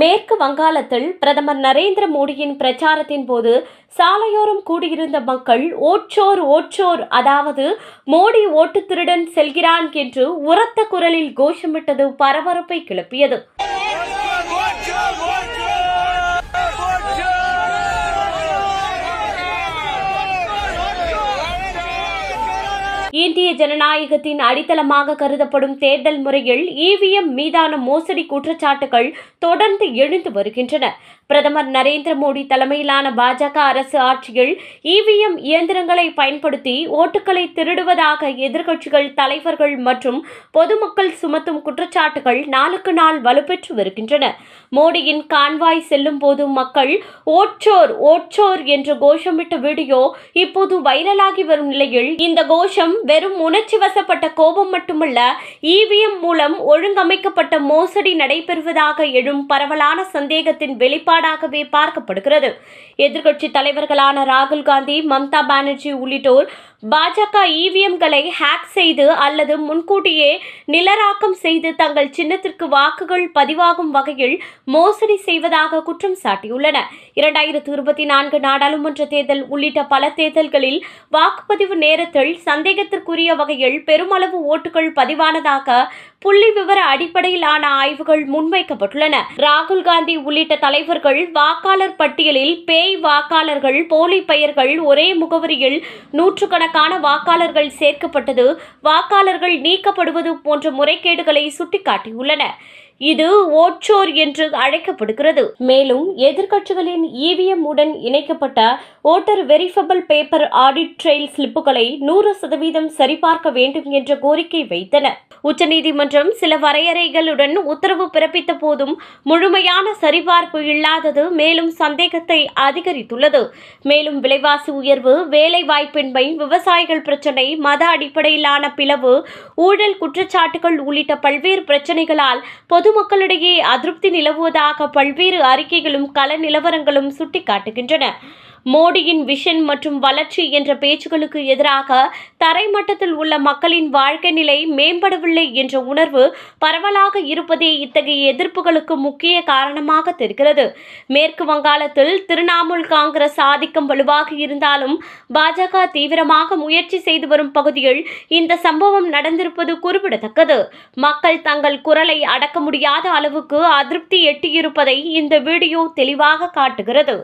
மேற்கு வங்காளத்தில் பிரதமர் நரேந்திர மோடியின் பிரச்சாரத்தின் போது சாலையோரம் கூடியிருந்த மக்கள் ஓட்சோர் ஓட்சோர், அதாவது மோடி ஓட்டு திருடன் செல்கிறான் என்று உரத்த குரலில் கோஷமிட்டது பரபரப்பை கிளப்பியது. இந்திய ஜனநாயகத்தின் அடித்தளமாக கருதப்படும் தேர்தல் முறையில் இவிஎம் மீதான மோசடி குற்றச்சாட்டுகள் தொடர்ந்து எழுந்து வருகின்றன. பிரதமர் நரேந்திர மோடி தலைமையிலான பாஜக அரசு ஆட்சியில் இவிஎம் இயந்திரங்களை பயன்படுத்தி ஓட்டுகளை திருடுவதாக எதிர்க்கட்சிகள் தலைவர்கள் மற்றும் பொதுமக்கள் சுமத்தும் குற்றச்சாட்டுகள் நாளுக்கு நாள் வலுப்பெற்று வருகின்றன. மோடியின் கான்வாய் செல்லும் போது மக்கள் ஓட்சோர் ஓட்சோர் என்று கோஷமிட்ட வீடியோ இப்போது வைரலாகி வரும் நிலையில் இந்த கோஷம் வெறும் உணர்ச்சி வசப்பட்ட கோபம் மட்டுமல்ல, இவிஎம் மூலம் ஒழுங்கமைக்கப்பட்ட மோசடி நடைபெறுவதாக எழும் பரவலான சந்தேகத்தின் வெளிப்பாடாகவே பார்க்கப்படுகிறது. எதிர்க்கட்சி தலைவர்களான ராகுல் காந்தி, மம்தா பானர்ஜி உள்ளிட்டோர் பாஜக இவிஎம்களை ஹேக் செய்து அல்லது முன்கூட்டியே நிலராக்கம் செய்து தங்கள் சின்னத்திற்கு வாக்குகள் பதிவாகும் வகையில் மோசடி செய்வதாக குற்றம் சாட்டியுள்ளனர். 2024 நாடாளுமன்ற தேர்தல் உள்ளிட்ட பல தேர்தல்களில் வாக்குப்பதிவு நேரத்தில் சந்தேகத்திற்குரிய வகையில் பெருமளவு ஓட்டுகள் பதிவானதாக புள்ளி விவர அடிப்படையிலான ஆய்வுகள் முன்வைக்கப்பட்டுள்ளன. ராகுல் காந்தி உள்ளிட்ட தலைவர்கள் வாக்காளர் பட்டியலில் பேய் வாக்காளர்கள், போலி பெயர்கள், ஒரே முகவரியில் நூற்றுக்கணக்கான வாக்காளர்கள் சேர்க்கப்பட்டது, வாக்காளர்கள் நீக்கப்படுவது போன்ற முறைகேடுகளை சுட்டிக்காட்டியுள்ளனர். இது ஓட்சோர் என்று அழைக்கப்படுகிறது. மேலும் எதிர்க்கட்சிகளின் இவிஎம் உடன் இணைக்கப்பட்ட ஓட்டர் வெரிஃபபிள் பேப்பர் ஆடிட் ட்ரெயில் ஸ்லிப்புகளை 100% சரிபார்க்க வேண்டும் என்ற கோரிக்கை வைத்தனர். உச்சநீதிமன்றம் சில வரையறைகளுடன் உத்தரவு பிறப்பித்த போதும் முழுமையான சரிபார்ப்பு இல்லாதது மேலும் சந்தேகத்தை அதிகரித்துள்ளது. மேலும் விலைவாசி உயர்வு, வேலை வாய்ப்பின்மை, விவசாயிகள் பிரச்சினை, மத அடிப்படையிலான பிளவு, ஊழல் குற்றச்சாட்டுகள் உள்ளிட்ட பல்வேறு பிரச்சினைகளால் பொதுமக்களிடையே அதிருப்தி நிலவுவதாக பல்வேறு அறிக்கைகளும் கள நிலவரங்களும் சுட்டிக்காட்டுகின்றன. மோடியின் விஷன் மற்றும் வளர்ச்சி என்ற பேச்சுகளுக்கு எதிராக தரைமட்டத்தில் உள்ள மக்களின் வாழ்க்கை நிலை மேம்படவில்லை என்ற உணர்வு பரவலாக இருப்பதே இத்தகைய எதிர்ப்புகளுக்கு முக்கிய காரணமாக தெரிகிறது. மேற்கு வங்காளத்தில் திரிணாமுல் காங்கிரஸ் ஆதிக்கம் வலுவாக இருந்தாலும் பாஜக தீவிரமாக முயற்சி செய்து வரும் பகுதியில் இந்த சம்பவம் நடந்திருப்பது குறிப்பிடத்தக்கது. மக்கள் தங்கள் குரலை அடக்க முடியாத அளவுக்கு அதிருப்தி எட்டியிருப்பதை இந்த வீடியோ தெளிவாக காட்டுகிறது.